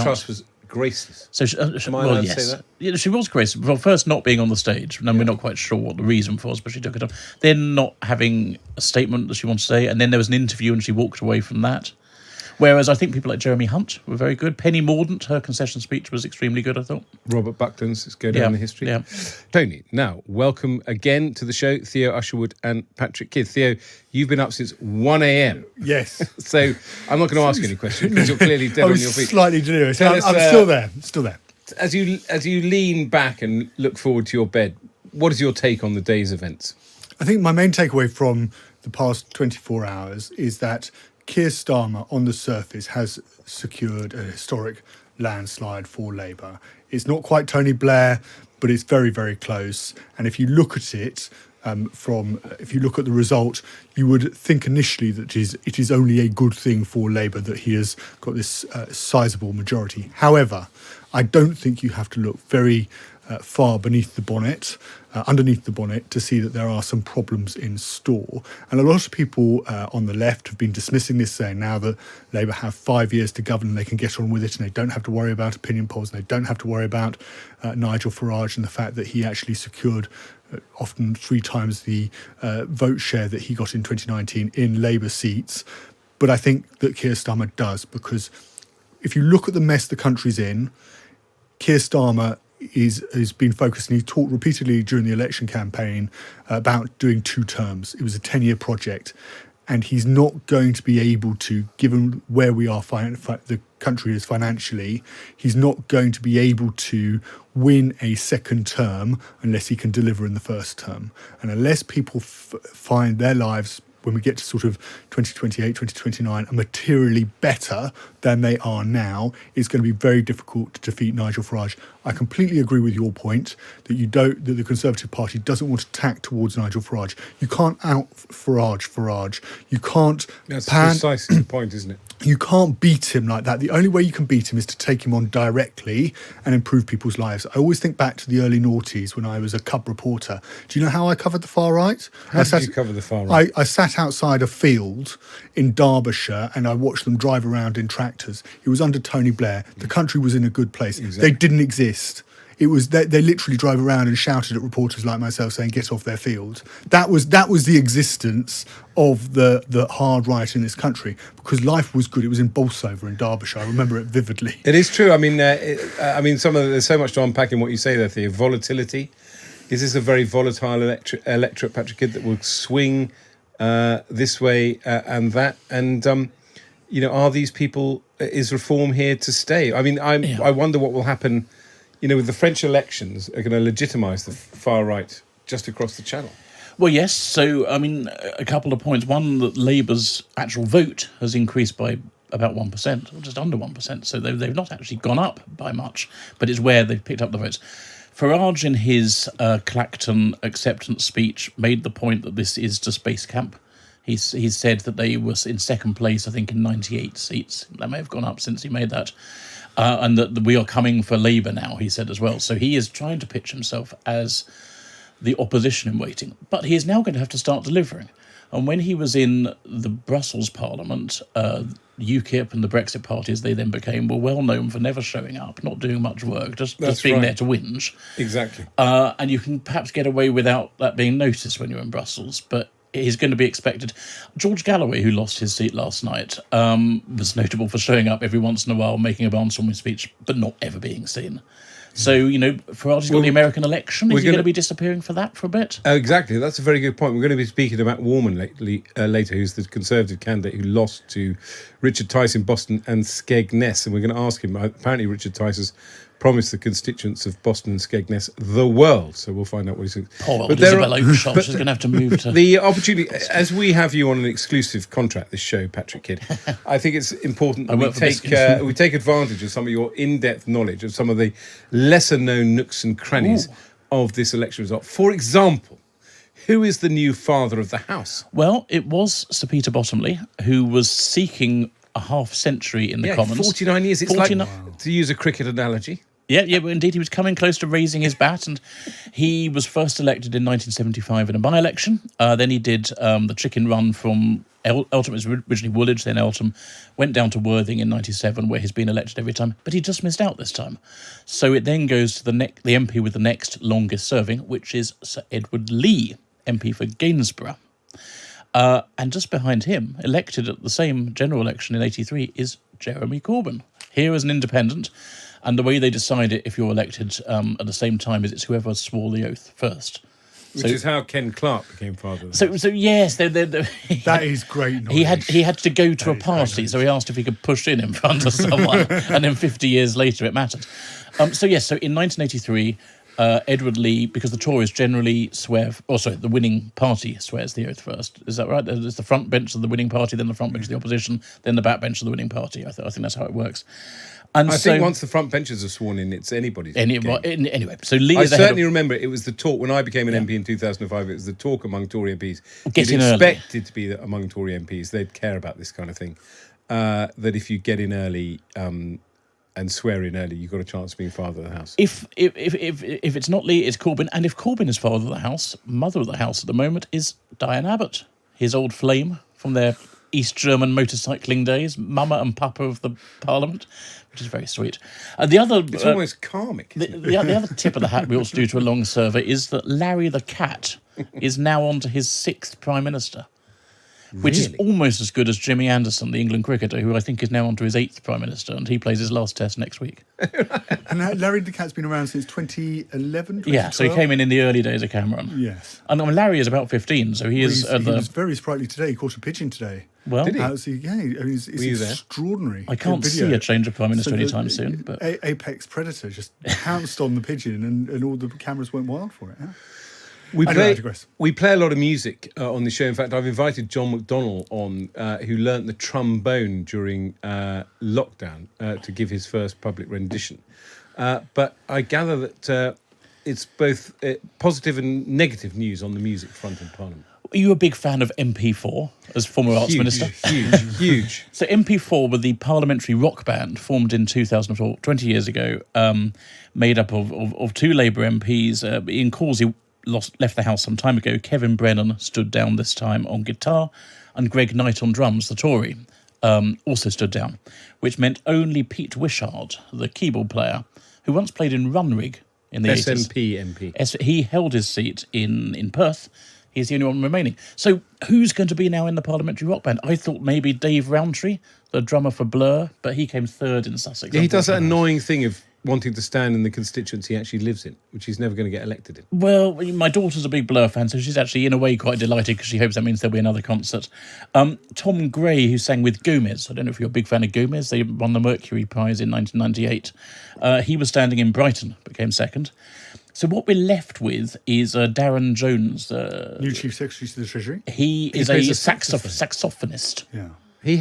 Truss was graceless. So, Am I allowed to say that? Yeah, she was graceless. Well, first not being on the stage, and then we're not quite sure what the reason was, but she took it off. Then not having a statement that she wanted to say, and then there was an interview, and she walked away from that. Whereas I think people like Jeremy Hunt were very good. Penny Mordaunt, her concession speech was extremely good, I thought. Robert Buckland's, let's go down the history. Yeah. Tony, now, welcome again to the show, Theo Usherwood and Patrick Kidd. Theo, you've been up since 1 a.m. Yes. So I'm not going to ask you any questions because you're clearly dead on your feet. Slightly delirious. I'm still there. As you lean back and look forward to your bed, what is your take on the day's events? I think my main takeaway from the past 24 hours is that Keir Starmer, on the surface, has secured a historic landslide for Labour. It's not quite Tony Blair, but it's very, very close. And if you look at it, if you look at the result, you would think initially that it is only a good thing for Labour that he has got this sizable majority. However, I don't think you have to look very far underneath the bonnet to see that there are some problems in store. And a lot of people on the left have been dismissing this, saying now that Labour have 5 years to govern and they can get on with it and they don't have to worry about opinion polls and they don't have to worry about Nigel Farage and the fact that he actually secured often 3 times the vote share that he got in 2019 in Labour seats. But I think that Keir Starmer does, if you look at the mess the country's in, Keir Starmer has been focused, and he talked repeatedly during the election campaign about doing 2 terms. It was a 10-year project, and he's not going to be able to, given where we are, the country is financially, he's not going to be able to win a second term unless he can deliver in the first term. And unless people find their lives, when we get to sort of 2028, 2029, are materially better than they are now, it's going to be very difficult to defeat Nigel Farage. I completely agree with your point that that the Conservative Party doesn't want to tack towards Nigel Farage. You can't out Farage. You can't. That's precisely the point, isn't it? You can't beat him like that. The only way you can beat him is to take him on directly and improve people's lives. I always think back to the early noughties when I was a cub reporter. Do you know how I covered the far right? How did you cover the far right? I sat outside a field in Derbyshire and I watched them drive around in tractors. It was under Tony Blair. The country was in a good place. Exactly. They didn't exist. It was they literally drove around and shouted at reporters like myself saying, get off their field. That was the existence of the hard right in this country, because life was good. It was in Bolsover in Derbyshire. I remember it vividly. It is true. I mean, there's so much to unpack in what you say there, Theo. Volatility. Is this a very volatile electorate, Patrick Kidd, that will swing this way and that? And, are these people, is reform here to stay? I mean, I wonder what will happen, with the French elections are going to legitimise the far right just across the channel. Well, yes. So, I mean, a couple of points. One, that Labour's actual vote has increased by about 1%, or just under 1%. So they've not actually gone up by much, but it's where they've picked up the votes. Farage, in his Clacton acceptance speech, made the point that this is just base camp. He's said that they were in second place, I think, in 98 seats. That may have gone up since he made that. And that we are coming for Labour now, he said as well. So he is trying to pitch himself as the opposition in waiting. But he is now going to have to start delivering. And when he was in the Brussels Parliament, UKIP and the Brexit parties they then became were well known for never showing up, not doing much work, just being there to whinge. Exactly. And you can perhaps get away without that being noticed when you're in Brussels, but he's going to be expected. George Galloway, who lost his seat last night, was notable for showing up every once in a while, making a barnstorming speech, but not ever being seen. So, Farage's got the American election. Is he going to be disappearing for that for a bit? Exactly. That's a very good point. We're going to be speaking to Matt Warman later, who's the Conservative candidate who lost to Richard Tice in Boston and Skegness. And we're going to ask him, apparently Richard Tice has promised the constituents of Boston and Skegness the world. So we'll find out what he thinks. Poor old Isabel Oakeshott is going to have to move to... The opportunity, as we have you on an exclusive contract, this show, Patrick Kidd, I think it's important that we take advantage of some of your in-depth knowledge of some of the lesser-known nooks and crannies of this election result. For example, who is the new father of the house? Well, it was Sir Peter Bottomley, who was seeking a half century in the Commons. 49 years. It's 49. Like, to use a cricket analogy, Yeah, well, indeed, he was coming close to raising his bat, and he was first elected in 1975 in a by-election. Then he did the chicken run from Eltham. It was originally Woolwich, then Eltham, went down to Worthing in 97, where he's been elected every time, but he just missed out this time. So it then goes to the MP with the next longest serving, which is Sir Edward Lee, MP for Gainsborough. And just behind him, elected at the same general election in 83, is Jeremy Corbyn. Here as an independent. And the way they decide it, if you're elected at the same time, is it's whoever swore the oath first. Which is how Ken Clarke became father. So yes, that is great knowledge. He had to go to a party, so he asked if he could push in front of someone, and then 50 years later it mattered. So in 1983, Edward Lee, because the Tories generally the winning party swears the oath first. Is that right? There's the front bench of the winning party, then the front bench of the opposition, then the back bench of the winning party. I think that's how it works. And I think once the front benchers are sworn in, it's anybody's game. Anyway, so Lee I is certainly remember it was the talk, when I became an MP in 2005, it was the talk among Tory MPs. Get in You'd early. expect it to be that among Tory MPs, they'd care about this kind of thing. That if you get in early and swear in early, you've got a chance of being father of the house. If it's not Lee, it's Corbyn. And if Corbyn is father of the house, mother of the house at the moment is Diane Abbott, his old flame from their East German motorcycling days, mama and papa of the Parliament, which is very sweet. It's almost karmic. The other tip of the hat we ought to do to a long server is that Larry the Cat is now on to his 6th Prime Minister, which is almost as good as Jimmy Anderson, the England cricketer, who I think is now on to his 8th Prime Minister, and he plays his last test next week. And Larry the Cat's been around since 2011, Yeah, so he came in the early days of Cameron. Yes. And Larry is about 15, so he is... He was very sprightly today. He caught a pigeon today. Well, did he? It's extraordinary. I can't see a change of Prime Minister anytime soon. But Apex Predator just pounced on the pigeon and all the cameras went wild for it. Yeah? We play a lot of music on the show. In fact, I've invited John McDonnell on, who learnt the trombone during lockdown to give his first public rendition. But I gather that it's both positive and negative news on the music front in Parliament. Are you a big fan of MP4 as former Arts Minister? Huge. So MP4 were the parliamentary rock band formed in 2004, 20 years ago, made up of 2 Labour MPs. Ian Causey left the House some time ago. Kevin Brennan stood down this time on guitar, and Greg Knight on drums, the Tory, also stood down, which meant only Pete Wishart, the keyboard player, who once played in Runrig in the 80s. SNP MP. He held his seat in Perth. He's the only one remaining. So who's going to be now in the parliamentary rock band? I thought maybe Dave Rowntree, the drummer for Blur, but he came 3rd in Sussex. Yeah, he does that annoying thing of wanting to stand in the constituency he actually lives in, which he's never going to get elected in. Well, my daughter's a big Blur fan, so she's actually in a way quite delighted because she hopes that means there'll be another concert. Tom Gray, who sang with Gomez, I don't know if you're a big fan of Gomez, they won the Mercury Prize in 1998. He was standing in Brighton, but came 2nd. So what we're left with is Darren Jones. New Chief Secretary to the Treasury. He is a saxophonist. Yeah. He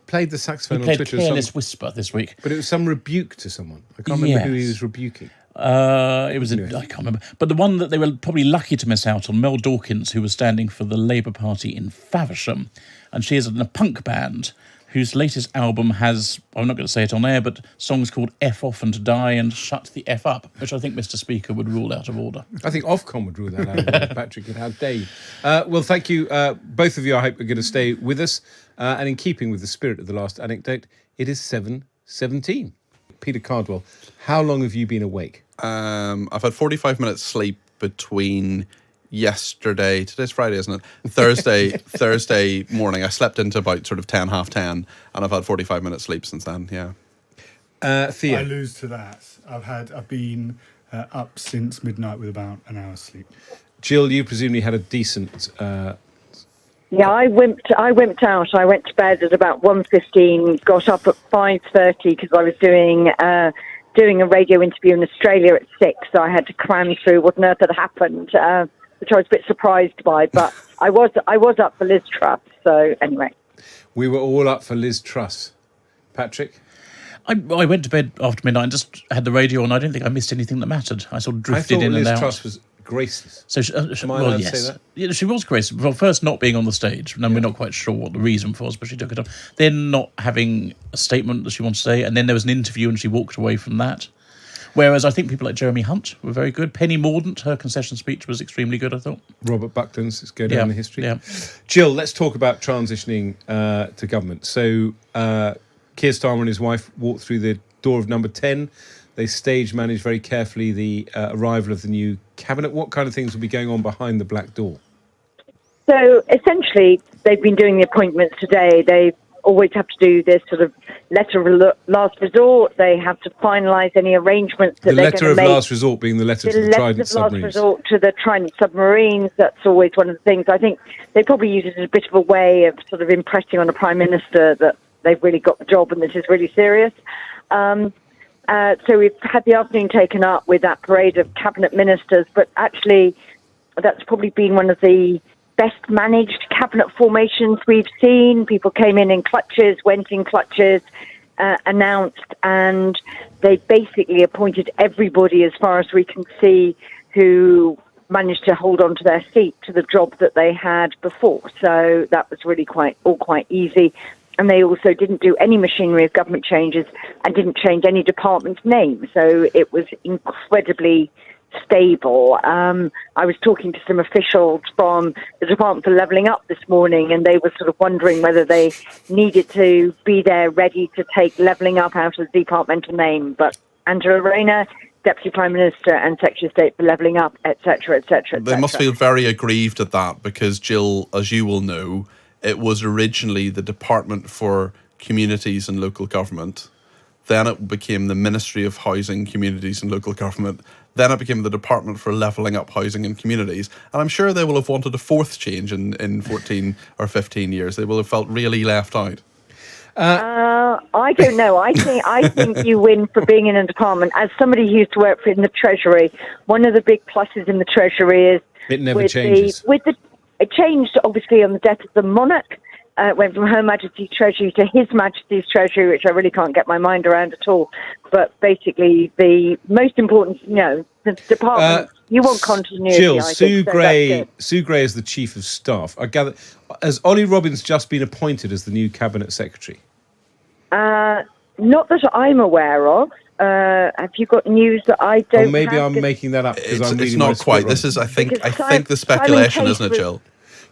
played the saxophone He played on Twitter. Careless Whisper this week. But it was some rebuke to someone. I can't remember who he was rebuking. It was I can't remember. But the one that they were probably lucky to miss out on, Mel Dawkins, who was standing for the Labour Party in Faversham. And she is in a punk band whose latest album has, I'm not going to say it on air, but songs called F Off and Die and Shut the F Up, which I think Mr. Speaker would rule out of order. I think Ofcom would rule that out, Patrick, and how dare you. Well, thank you, both of you. I hope you're going to stay with us. And in keeping with the spirit of the last anecdote, it is 7:17. Peter Cardwell, how long have you been awake? I've had 45 minutes sleep between yesterday, today's Friday, isn't it? Thursday morning. I slept into about sort of 10, half 10, and I've had 45 minutes sleep since then, yeah. Theo? I lose to that. I've been up since midnight with about an hour's sleep. Jill, you presumably had a decent... Yeah, I wimped out. I went to bed at about 1:15, got up at 5:30 because I was doing a radio interview in Australia at 6, so I had to cram through what on earth had happened, which I was a bit surprised by, but I was up for Liz Truss, so anyway. We were all up for Liz Truss. Patrick? I went to bed after midnight and just had the radio on. I don't think I missed anything that mattered. I sort of drifted in and out. Liz Truss was graceless. So Am I allowed to say that? Yeah, she was graceless. Well, first not being on the stage, and then we're not quite sure what the reason was, but she took it off. Then not having a statement that she wanted to say, and then there was an interview and she walked away from that. Whereas I think people like Jeremy Hunt were very good. Penny Mordaunt, her concession speech was extremely good, I thought. Robert Buckland's, let's go down the history. Yeah. Jill, let's talk about transitioning to government. So Keir Starmer and his wife walked through the door of number 10. They stage managed very carefully the arrival of the new cabinet. What kind of things will be going on behind the black door? So essentially, they've been doing the appointments today. They always have to do this sort of letter of last resort. They have to finalise any arrangements that they're going to make. The letter of last resort being the letter to the Trident submarines. Last resort to the Trident submarines. That's always one of the things. I think they probably use it as a bit of a way of sort of impressing on the Prime Minister that they've really got the job and this is really serious. So we've had the afternoon taken up with that parade of cabinet ministers, but actually that's probably been one of the best managed cabinet formations we've seen. People came in clutches, went in clutches, announced, and they basically appointed everybody, as far as we can see, who managed to hold on to their seat to the job that they had before. So that was really quite easy. And they also didn't do any machinery of government changes and didn't change any department's name. So it was incredibly stable. I was talking to some officials from the Department for Levelling Up this morning, and they were sort of wondering whether they needed to be there ready to take Levelling Up out of the departmental name. But Angela Rayner, Deputy Prime Minister and Secretary of State for Levelling Up, etc., etc. They must feel very aggrieved at that because, Jill, as you will know, it was originally the Department for Communities and Local Government. Then it became the Ministry of Housing, Communities and Local Government. Then it became the Department for Levelling Up Housing and Communities. And I'm sure they will have wanted a fourth change in 14 or 15 years. They will have felt really left out. I don't know. I think you win for being in a department. As somebody who used to work in the Treasury, one of the big pluses in the Treasury is it never changes. It changed obviously on the death of the monarch. It went from Her Majesty's Treasury to His Majesty's Treasury, which I really can't get my mind around at all. But basically, the most important, the department, you want continuity. Jill, Sue Gray is the Chief of Staff. I gather, has Ollie Robbins just been appointed as the new Cabinet Secretary? Not that I'm aware of. Have you got news that I don't? Or maybe I'm making that up because I'm reading. It's not quite. This is, I think, the speculation, isn't it, Jill?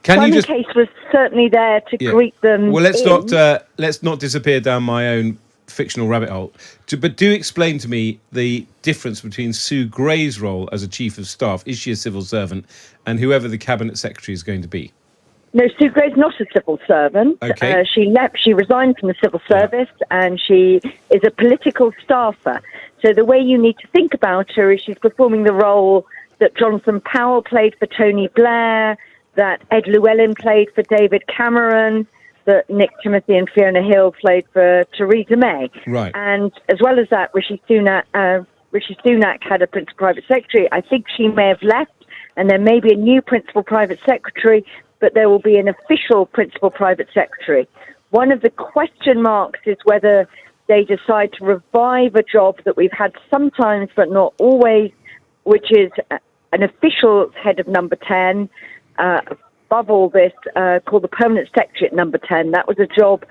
Simon Case was certainly there to greet them. Well, let's not disappear down my own fictional rabbit hole. But do explain to me the difference between Sue Gray's role as a Chief of Staff, is she a civil servant, and whoever the Cabinet Secretary is going to be? No, Sue Gray's not a civil servant. Okay. She resigned from the civil service, and she is a political staffer. So the way you need to think about her is she's performing the role that Jonathan Powell played for Tony Blair, that Ed Llewellyn played for David Cameron, that Nick Timothy and Fiona Hill played for Theresa May. Right. And as well as that, Rishi Sunak had a principal private secretary. I think she may have left, and there may be a new principal private secretary, but there will be an official principal private secretary. One of the question marks is whether they decide to revive a job that we've had sometimes but not always, which is an official head of number 10, above all this, called the Permanent Secretary at number 10. That was a job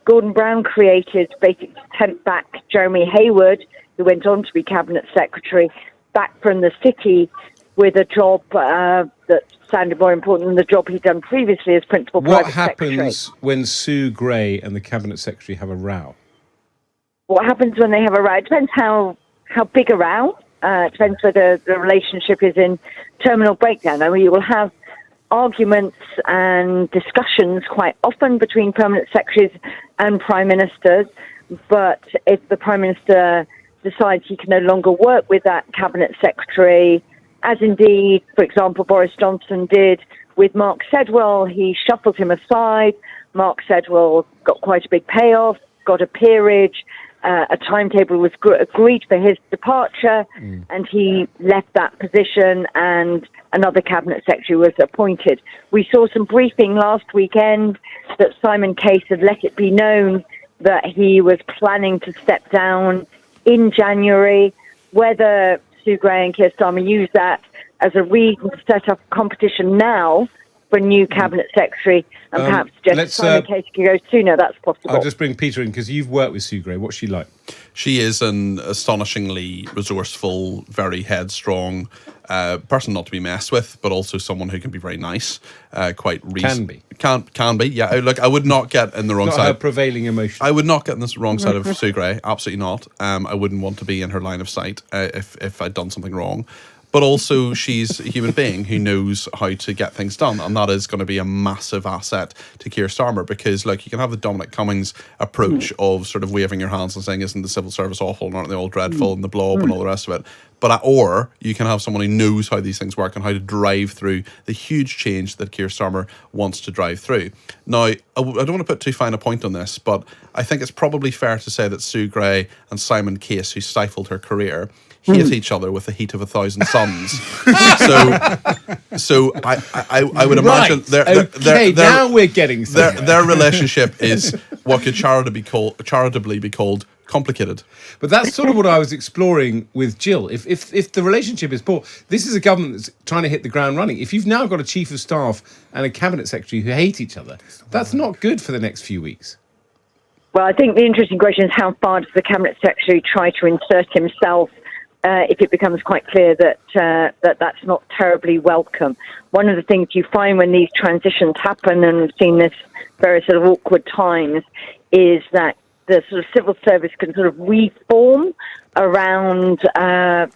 Gordon Brown created basically to tempt back Jeremy Hayward, who went on to be Cabinet Secretary, back from the city with a job that sounded more important than the job he'd done previously as Principal Private Secretary. What happens when Sue Gray and the Cabinet Secretary have a row? What happens when they have a row? It depends how big a row. It depends whether the relationship is in terminal breakdown. I mean, you will have arguments and discussions quite often between permanent secretaries and prime ministers, but if the prime minister decides he can no longer work with that cabinet secretary, as indeed, for example, Boris Johnson did with Mark Sedwell, he shuffled him aside. Mark Sedwell got quite a big payoff, got a peerage, a timetable was agreed for his departure, and he left that position, and another cabinet secretary was appointed. We saw some briefing last weekend that Simon Case had let it be known that he was planning to step down in January. Whether Sue Gray and Keir Starmer use that as a reason to set up competition now for a new cabinet secretary, and perhaps just Simon Case could go sooner. That's possible. I'll just bring Peter in because you've worked with Sue Gray. What's she like? She is an astonishingly resourceful, very headstrong person not to be messed with, but also someone who can be very nice. Can be. Can be. Yeah. Look, I would not get in the wrong Not side. her prevailing emotion. I would not get in the wrong side of Sue Gray. Absolutely not. I wouldn't want to be in her line of sight if I'd done something wrong. But also, she's a human being who knows how to get things done, and that is going to be a massive asset to Keir Starmer, because, like, you can have the Dominic Cummings approach of sort of waving your hands and saying, "Isn't the civil service awful? And aren't they all dreadful?" and the blob and all the rest of it. But or you can have someone who knows how these things work and how to drive through the huge change that Keir Starmer wants to drive through. Now, I don't want to put too fine a point on this, but I think it's probably fair to say that Sue Gray and Simon Case, who stifled her career, hate each other with the heat of 1,000 suns. so I would imagine now we're getting their relationship is what could charitably be called complicated. But that's sort of what I was exploring with Jill. If the relationship is poor, this is a government that's trying to hit the ground running. If you've now got a chief of staff and a cabinet secretary who hate each other, that's not good for the next few weeks. Well, I think the interesting question is how far does the cabinet secretary try to insert himself if it becomes quite clear that that's not terribly welcome. One of the things you find when these transitions happen, and we've seen this very sort of awkward times, is that the sort of civil service can sort of reform around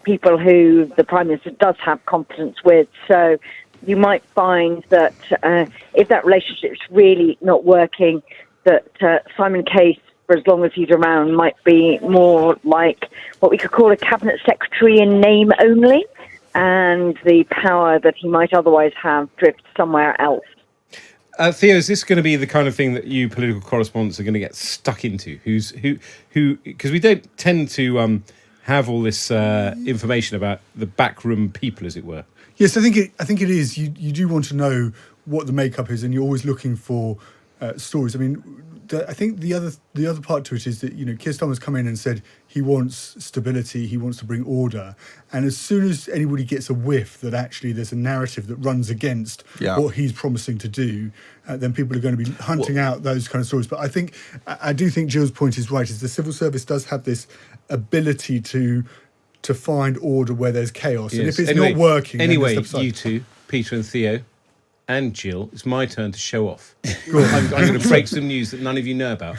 people who the Prime Minister does have confidence with. So you might find that if that relationship is really not working, that Simon Case, for as long as he's around, might be more like what we could call a cabinet secretary in name only, and the power that he might otherwise have drifts somewhere else. Theo, is this going to be the kind of thing that you political correspondents are going to get stuck into? Who? Because we don't tend to have all this information about the backroom people, as it were. Yes, I think it is. You do want to know what the makeup is, and you're always looking for stories. I mean, I think the other part to it is that, you know, Keir Starmer's come in and said he wants stability, he wants to bring order, and as soon as anybody gets a whiff that actually there's a narrative that runs against what he's promising to do, then people are going to be hunting out those kind of stories. But I do think Jill's point is right: is the civil service does have this ability to find order where there's chaos, and if it's not working, anyway, then you two, Peter and Theo, and Jill, it's my turn to show off. I'm going to break some news that none of you know about.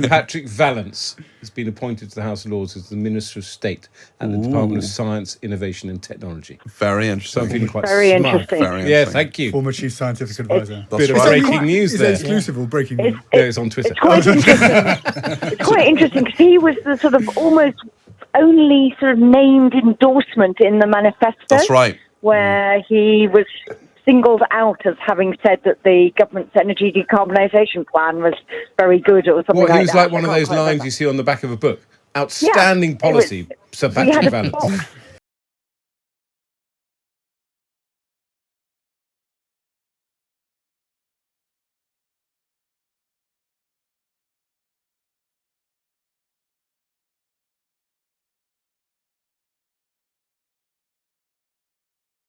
Patrick Vallance has been appointed to the House of Lords as the Minister of State at the Department of Science, Innovation and Technology. Very interesting. So I'm feeling quite Very smart. interesting. Very interesting. Yeah, thank you. Former Chief Scientific Advisor. Bit of breaking news Is there. it exclusive or breaking news? It's on Twitter. It's quite interesting. It's quite interesting because he was the sort of almost only sort of named endorsement in the manifesto. That's right. Where he was singled out as having said that the government's energy decarbonisation plan was very good or something like that. He was like one of those lines you see on the back of a book. Outstanding policy, Sir Patrick Vallance.